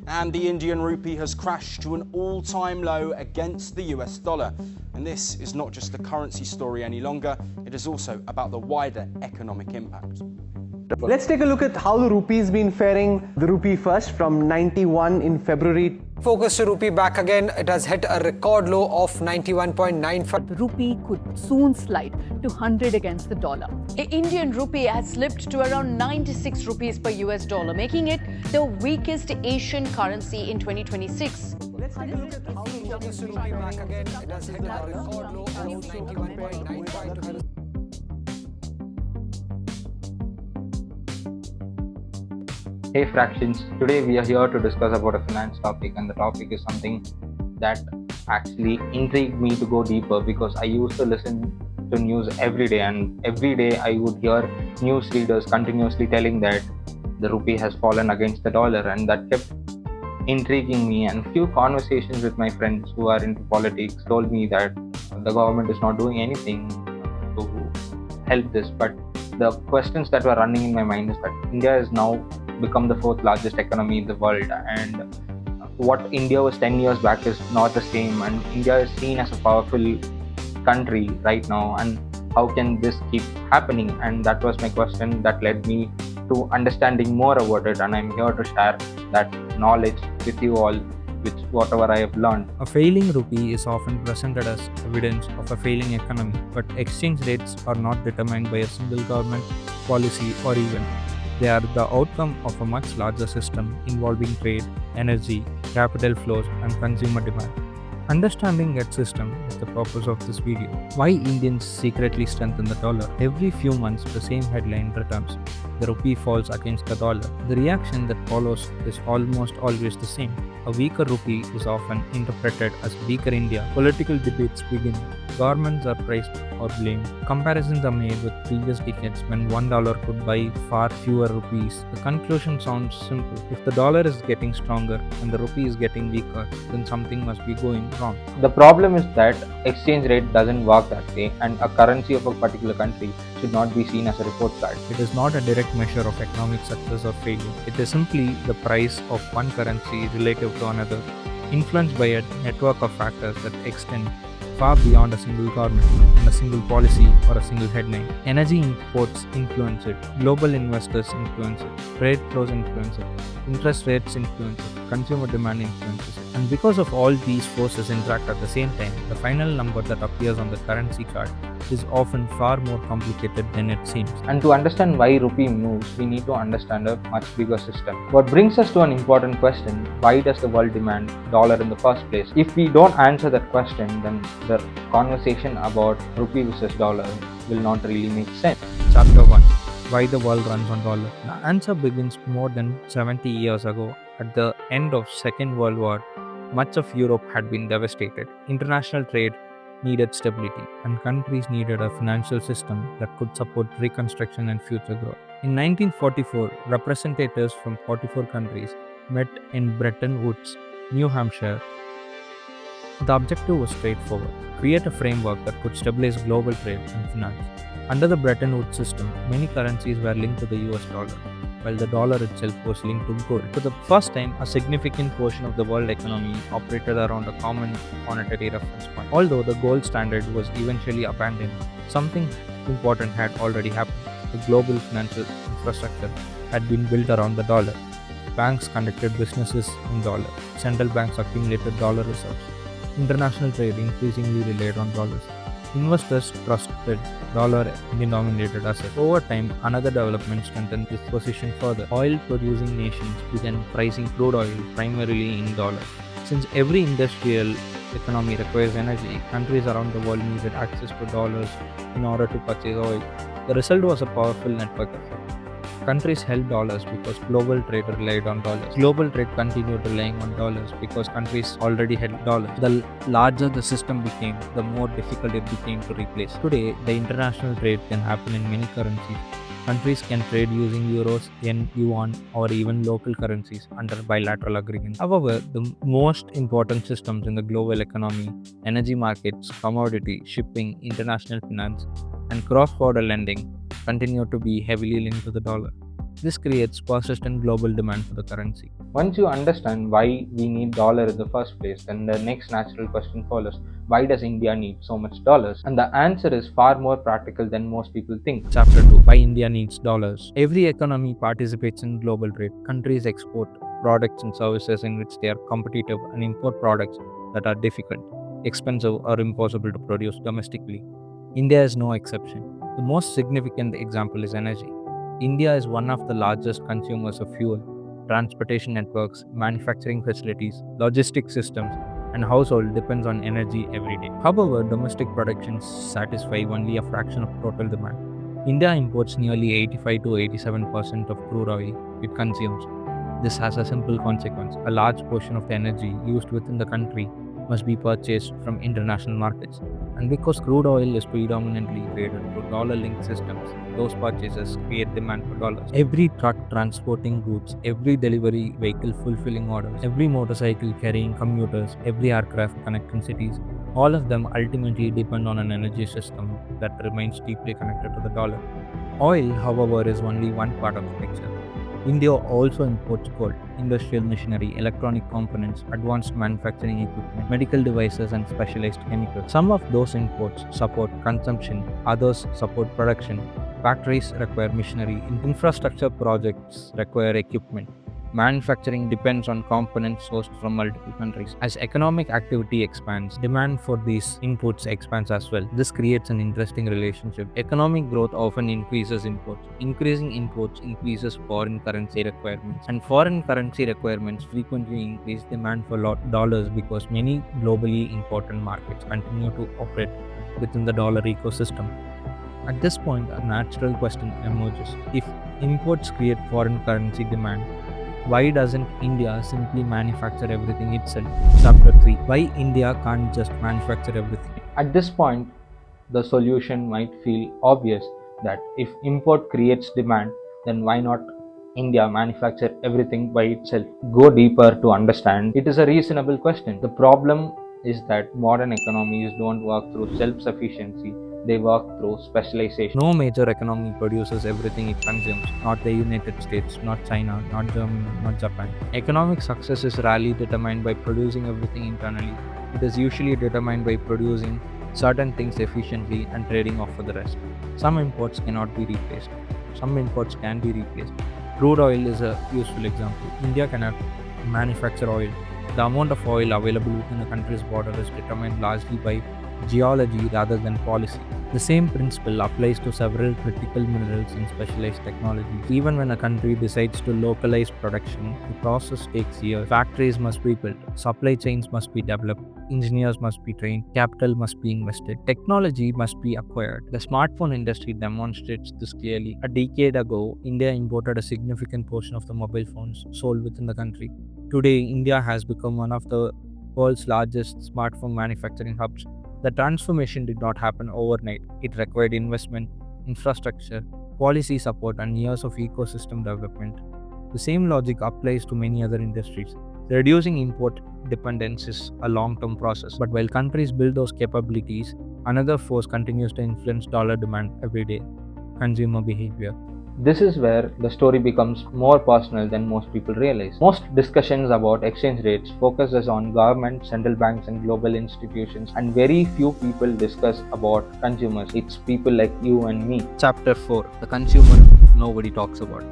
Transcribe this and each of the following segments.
And the Indian rupee has crashed to an all-time low against the US dollar. And this is not just a currency story any longer, it is also about the wider economic impact. Let's take a look at how the rupee's been faring. The rupee first, from 91 in February. Focus to rupee back again. It has hit a record low of 91.95. The rupee could soon slide to 100 against the dollar. The Indian rupee has slipped to around 96 rupees per US dollar, making it the weakest Asian currency in 2026. Let's take a look at how the Focus to rupee back again. It has hit a record low of 91.95. Hey Fractions, today we are here to discuss about a finance topic, and the topic is something that actually intrigued me to go deeper because I used to listen to news every day, and every day I would hear news readers continuously telling that the rupee has fallen against the dollar, and that kept intriguing me. And few conversations with my friends who are into politics told me that the government is not doing anything to help this. But the questions that were running in my mind is that India is now become the fourth largest economy in the world, and what India was 10 years back is not the same, and India is seen as a powerful country right now, and how can this keep happening? And that was my question that led me to understanding more about it, and I'm here to share that knowledge with you all, with whatever I have learned. A failing rupee is often presented as evidence of a failing economy, but exchange rates are not determined by a single government, policy, or event. They are the outcome of a much larger system involving trade, energy, capital flows, and consumer demand. Understanding that system is the purpose of this video. Why Indians secretly strengthen the dollar? Every few months, the same headline returns. The rupee falls against the dollar. The reaction that follows is almost always the same. A weaker rupee is often interpreted as weaker India. Political debates begin. Governments are praised or blamed. Comparisons are made with previous decades when $1 could buy far fewer rupees. The conclusion sounds simple. If the dollar is getting stronger and the rupee is getting weaker, then something must be going wrong. The problem is that exchange rate doesn't work that way, and a currency of a particular country should not be seen as a report card. It is not a direct measure of economic success or failure. It is simply the price of one currency relative to another, influenced by a network of factors that extend far beyond a single government and a single policy or a single headline. Energy imports influence it, global investors influence it, trade flows influence it, interest rates influence it, consumer demand influences it. And because of all these forces interact at the same time, the final number that appears on the currency card is often far more complicated than it seems. And to understand why rupee moves, we need to understand a much bigger system. What brings us to an important question: why does the world demand dollar in the first place? If we don't answer that question, then the conversation about rupee versus dollar will not really make sense. Chapter 1: Why the world runs on dollar. The answer begins more than 70 years ago. At the end of Second World War, much of Europe had been devastated. International trade needed stability, and countries needed a financial system that could support reconstruction and future growth. In 1944, representatives from 44 countries met in Bretton Woods, New Hampshire. The objective was straightforward: create a framework that could stabilize global trade and finance. Under the Bretton Woods system, many currencies were linked to the US dollar, while the dollar itself was linked to gold. For the first time, a significant portion of the world economy operated around a common monetary reference point. Although the gold standard was eventually abandoned, something important had already happened. The global financial infrastructure had been built around the dollar. Banks conducted businesses in dollar. Central banks accumulated dollar reserves. International trade increasingly relied on dollars. Investors trusted dollar-denominated assets. Over time, another development strengthened this position further. Oil-producing nations began pricing crude oil primarily in dollars. Since every industrial economy requires energy, countries around the world needed access to dollars in order to purchase oil. The result was a powerful network effect. Countries held dollars because global trade relied on dollars. Global trade continued relying on dollars because countries already had dollars. The larger the system became, the more difficult it became to replace. Today, the international trade can happen in many currencies. Countries can trade using euros, yen, yuan, or even local currencies under bilateral agreements. However, the most important systems in the global economy, energy markets, commodity, shipping, international finance, and cross-border lending, continue to be heavily linked to the dollar. This creates persistent global demand for the currency. Once you understand why we need dollar in the first place, then the next natural question follows: why does India need so much dollars? And the answer is far more practical than most people think. Chapter 2: Why India Needs Dollars. Every economy participates in global trade. Countries export products and services in which they are competitive and import products that are difficult, expensive, or impossible to produce domestically. India is no exception. The most significant example is energy. India is one of the largest consumers of fuel. Transportation networks, manufacturing facilities, logistics systems, and household depends on energy every day. However, domestic production satisfies only a fraction of total demand. India imports nearly 85 to 87% of crude oil it consumes. This has a simple consequence. A large portion of the energy used within the country must be purchased from international markets. And because crude oil is predominantly traded through dollar-linked systems, those purchases create demand for dollars. Every truck transporting goods, every delivery vehicle fulfilling orders, every motorcycle carrying commuters, every aircraft connecting cities, all of them ultimately depend on an energy system that remains deeply connected to the dollar. Oil, however, is only one part of the picture. India also imports gold, industrial machinery, electronic components, advanced manufacturing equipment, medical devices, and specialized chemicals. Some of those imports support consumption, others support production. Factories require machinery, infrastructure projects require equipment. Manufacturing depends on components sourced from multiple countries. As economic activity expands, demand for these inputs expands as well. This creates an interesting relationship. Economic growth often increases imports. Increasing imports increases foreign currency requirements. And foreign currency requirements frequently increase demand for dollars because many globally important markets continue to operate within the dollar ecosystem. At this point, a natural question emerges. If imports create foreign currency demand, why doesn't India simply manufacture everything itself? Chapter 3: Why India can't just manufacture everything. At this point, the solution might feel obvious that if import creates demand, then why not India manufacture everything by itself? Go deeper to understand. It is a reasonable question. The problem is that modern economies don't work through self-sufficiency. They work through specialization. No major economy produces everything it consumes. Not the United States, not China, not Germany, not Japan. Economic success is rarely determined by producing everything internally. It is usually determined by producing certain things efficiently and trading off for the rest. Some imports cannot be replaced. Some imports can be replaced. Crude oil is a useful example. India cannot manufacture oil. The amount of oil available within the country's border is determined largely by geology rather than policy. The same principle applies to several critical minerals and specialized technologies. Even when a country decides to localize production, the process takes years. Factories must be built, supply chains must be developed, engineers must be trained, capital must be invested, technology must be acquired. The smartphone industry demonstrates this clearly. A decade ago, India imported a significant portion of the mobile phones sold within the country. Today, India has become one of the world's largest smartphone manufacturing hubs. The transformation did not happen overnight. It required investment, infrastructure, policy support, and years of ecosystem development. The same logic applies to many other industries. Reducing import dependence is a long-term process, but while countries build those capabilities, another force continues to influence dollar demand every day: consumer behavior. This is where the story becomes more personal than most people realize. Most discussions about exchange rates focuses on government, central banks, and global institutions, and very few people discuss about consumers. It's people like you and me. Chapter 4: The consumer nobody talks about.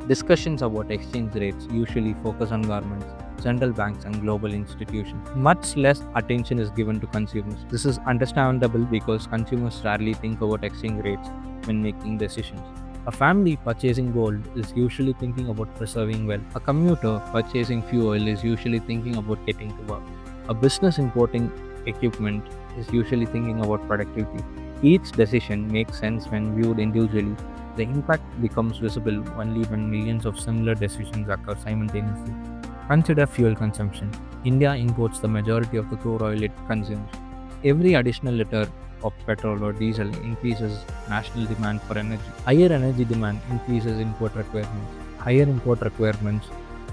Discussions about exchange rates usually focus on governments, central banks, and global institutions. Much less attention is given to consumers. This is understandable because consumers rarely think about exchange rates when making decisions. A family purchasing gold is usually thinking about preserving wealth. A commuter purchasing fuel is usually thinking about getting to work. A business importing equipment is usually thinking about productivity. Each decision makes sense when viewed individually. The impact becomes visible only when millions of similar decisions occur simultaneously. Consider fuel consumption. India imports the majority of the crude oil it consumes. Every additional liter of petrol or diesel increases national demand for energy. Higher energy demand increases import requirements. Higher import requirements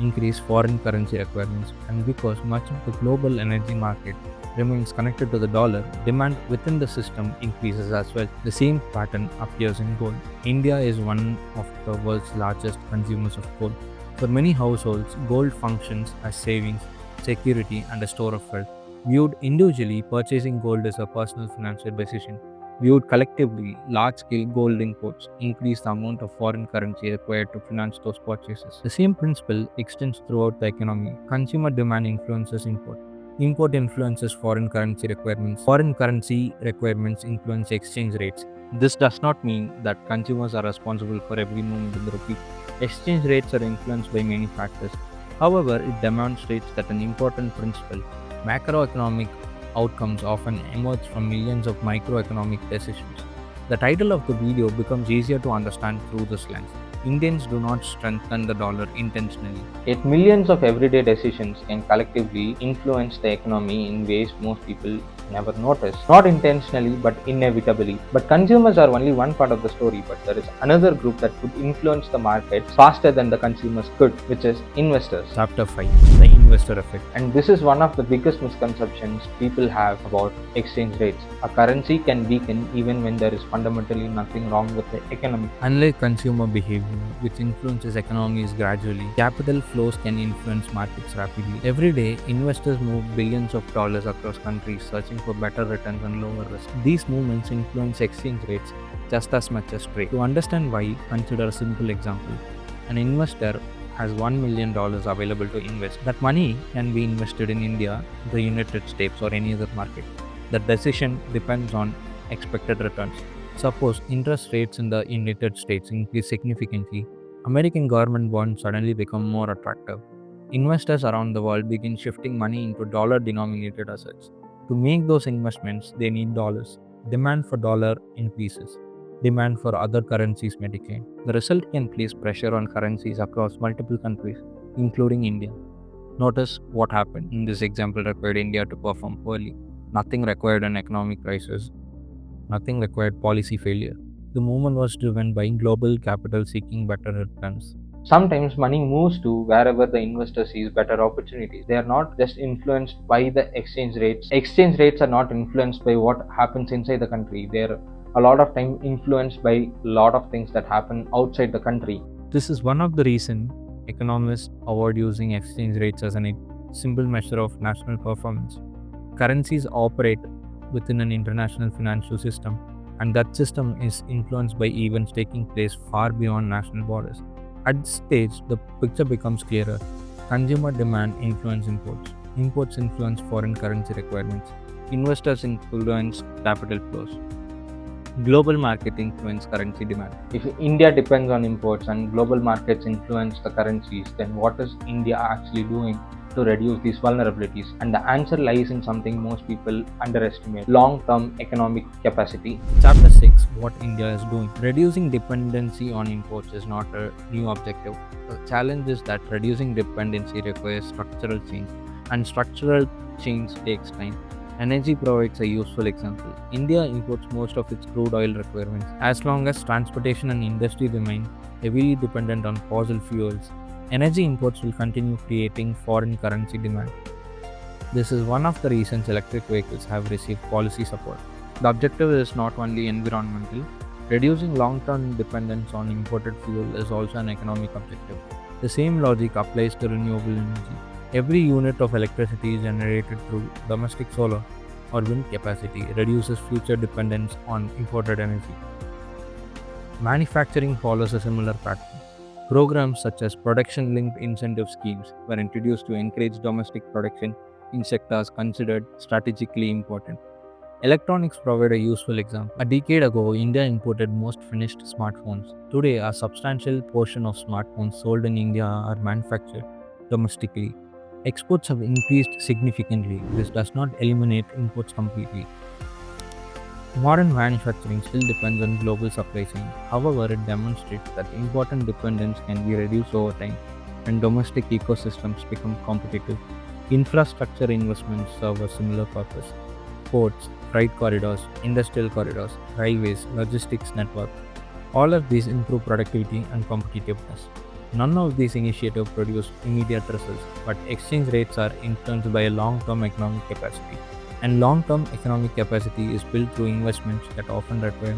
increase foreign currency requirements, and because much of the global energy market remains connected to the dollar, demand within the system increases as well. The same pattern appears in gold. India is one of the world's largest consumers of gold. For many households, gold functions as savings, security, and a store of wealth. Viewed individually, purchasing gold is a personal financial decision. Viewed collectively, large-scale gold imports increase the amount of foreign currency required to finance those purchases. The same principle extends throughout the economy. Consumer demand influences import. Import influences foreign currency requirements. Foreign currency requirements influence exchange rates. This does not mean that consumers are responsible for every movement in the rupee. Exchange rates are influenced by many factors. However, it demonstrates that an important principle: macroeconomic outcomes often emerge from millions of microeconomic decisions. The title of the video becomes easier to understand through this lens. Indians do not strengthen the dollar intentionally. Yet millions of everyday decisions can collectively influence the economy in ways most people never notice. Not intentionally, but inevitably. But consumers are only one part of the story, but there is another group that could influence the market faster than the consumers could, which is investors. Chapter 5: The Investor Effect. And this is one of the biggest misconceptions people have about exchange rates. A currency can weaken even when there is fundamentally nothing wrong with the economy. Unlike consumer behavior, which influences economies gradually, capital flows can influence markets rapidly. Every day, investors move billions of dollars across countries searching for better returns and lower risk. These movements influence exchange rates just as much as trade. To understand why, consider a simple example. An investor has $1 million available to invest. That money can be invested in India, the United States, or any other market. The decision depends on expected returns. Suppose interest rates in the United States increase significantly, American government bonds suddenly become more attractive. Investors around the world begin shifting money into dollar-denominated assets. To make those investments, they need dollars. Demand for dollar increases. Demand for other currencies may decline. The result can place pressure on currencies across multiple countries, including India. Notice what happened. In this example required India to perform poorly. Nothing required an economic crisis. Nothing required policy failure. The movement was driven by global capital seeking better returns. Sometimes money moves to wherever the investor sees better opportunities. They are not just influenced by the exchange rates. Exchange rates are not influenced by what happens inside the country. They are a lot of time influenced by a lot of things that happen outside the country. This is one of the reasons economists avoid using exchange rates as a simple measure of national performance. Currencies operate within an international financial system, and that system is influenced by events taking place far beyond national borders. At this stage, the picture becomes clearer. Consumer demand influences imports. Imports influence foreign currency requirements. Investors influence capital flows. Global market influence currency demand. If India depends on imports and global markets influence the currencies, then what is India actually doing to reduce these vulnerabilities? And the answer lies in something most people underestimate: long-term economic capacity. Chapter 6: What India is doing. Reducing dependency on imports is not a new objective. The challenge is that reducing dependency requires structural change, and structural change takes time. Energy provides a useful example. India imports most of its crude oil requirements. As long as transportation and industry remain heavily dependent on fossil fuels, energy imports will continue creating foreign currency demand. This is one of the reasons electric vehicles have received policy support. The objective is not only environmental. Reducing long-term dependence on imported fuel is also an economic objective. The same logic applies to renewable energy. Every unit of electricity generated through domestic solar or wind capacity reduces future dependence on imported energy. Manufacturing follows a similar pattern. Programs such as production-linked incentive schemes were introduced to encourage domestic production in sectors considered strategically important. Electronics provide a useful example. A decade ago, India imported most finished smartphones. Today, a substantial portion of smartphones sold in India are manufactured domestically. Exports have increased significantly. This does not eliminate imports completely. Modern manufacturing still depends on global supply chain. However, it demonstrates that important dependence can be reduced over time when domestic ecosystems become competitive. Infrastructure investments serve a similar purpose. Ports, freight corridors, industrial corridors, railways, logistics network. All of these improve productivity and competitiveness. None of these initiatives produce immediate results, but exchange rates are influenced by a long-term economic capacity. And long-term economic capacity is built through investments that often require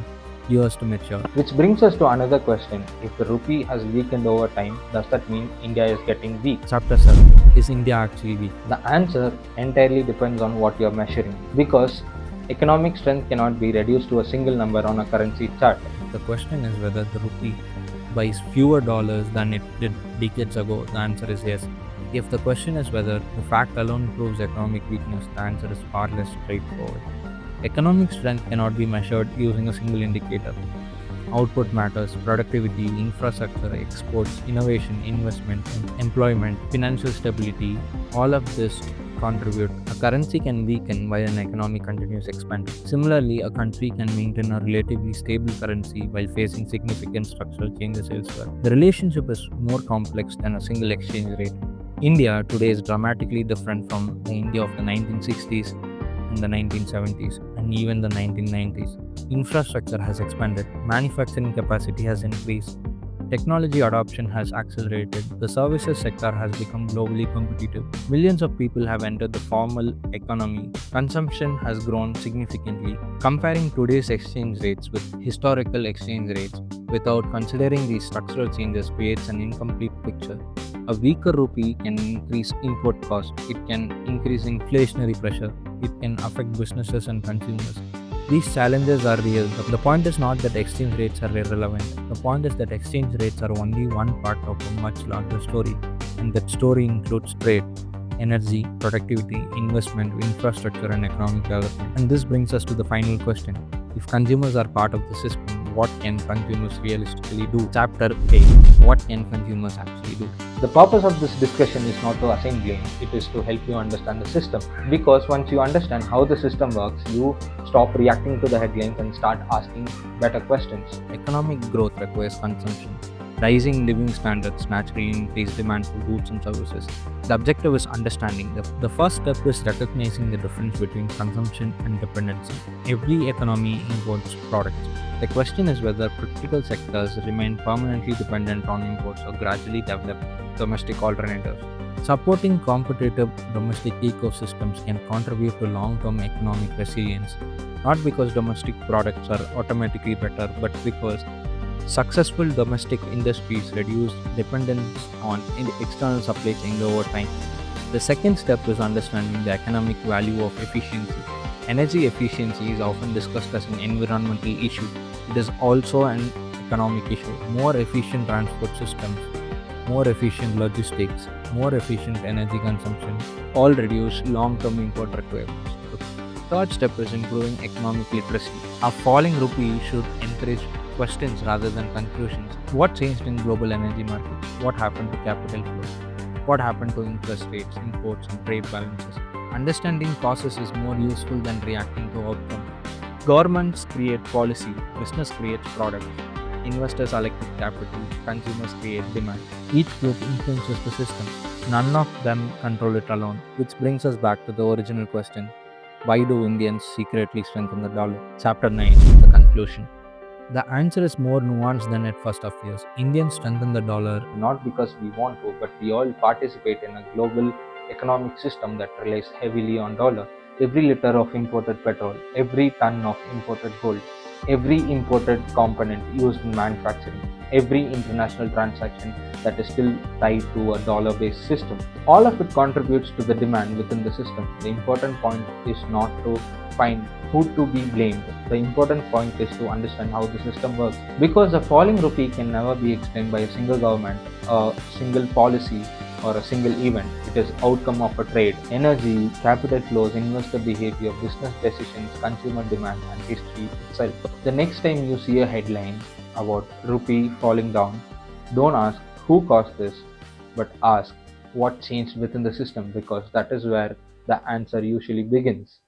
years to mature. Which brings us to another question. If the rupee has weakened over time, does that mean India is getting weak? Chapter 7. Is India actually weak? The answer entirely depends on what you are measuring, because economic strength cannot be reduced to a single number on a currency chart. The question is whether the rupee buys fewer dollars than it did decades ago. The answer is yes. If the question is whether the fact alone proves economic weakness, the answer is far less straightforward. Economic strength cannot be measured using a single indicator. Output matters, productivity, infrastructure, exports, innovation, investment, employment, financial stability, all of this contribute. A currency can weaken while an economy continues expanding. Similarly, a country can maintain a relatively stable currency while facing significant structural changes elsewhere. The relationship is more complex than a single exchange rate. India today is dramatically different from the India of the 1960s and the 1970s and even the 1990s. Infrastructure has expanded, manufacturing capacity has increased, technology adoption has accelerated, the services sector has become globally competitive, millions of people have entered the formal economy, consumption has grown significantly. Comparing today's exchange rates with historical exchange rates without considering these structural changes creates an incomplete picture. A weaker rupee can increase import costs, it can increase inflationary pressure, it can affect businesses and consumers. These challenges are real. The point is not that exchange rates are irrelevant. The point is that exchange rates are only one part of a much larger story, and that story includes trade, energy, productivity, investment, infrastructure, and economic development. And this brings us to the final question. If consumers are part of the system, what can consumers realistically do? Chapter 8. What can consumers actually do? The purpose of this discussion is not to assign blame, it is to help you understand the system. Because once you understand how the system works, you stop reacting to the headlines and start asking better questions. Economic growth requires consumption. Rising living standards naturally increase demand for goods and services. The objective is understanding. The first step is recognizing the difference between consumption and dependency. Every economy imports products. The question is whether critical sectors remain permanently dependent on imports or gradually develop domestic alternatives. Supporting competitive domestic ecosystems can contribute to long-term economic resilience, not because domestic products are automatically better, but because successful domestic industries reduce dependence on external supply chains over time. The second step is understanding the economic value of efficiency. Energy efficiency is often discussed as an environmental issue. It is also an economic issue. More efficient transport systems, more efficient logistics, more efficient energy consumption all reduce long-term import requirements. The third step is improving economic literacy. A falling rupee should encourage questions rather than conclusions. What changed in global energy markets? What happened to capital flows? What happened to interest rates, imports, and trade balances? Understanding causes is more useful than reacting to outcomes. Governments create policy, business creates products, investors allocate capital, consumers create demand. Each group influences the system. None of them control it alone, which brings us back to the original question. Why do Indians secretly strengthen the dollar? Chapter 9, the conclusion. The answer is more nuanced than it first appears. Indians strengthen the dollar Not because we want to, but we all participate in a global economic system that relies heavily on dollar. Every liter of imported petrol, every ton of imported gold, every imported component used in manufacturing, every international transaction that is still tied to a dollar-based system. All of it contributes to the demand within the system. The important point is not to find who to be blamed. The important point is to understand how the system works. Because a falling rupee can never be explained by a single government, a single policy, or a single event. It is outcome of a trade, energy, capital flows, investor behavior, business decisions, consumer demand, and history itself. The next time you see a headline about rupee falling down, don't ask who caused this, but ask what changed within the system, because that is where the answer usually begins.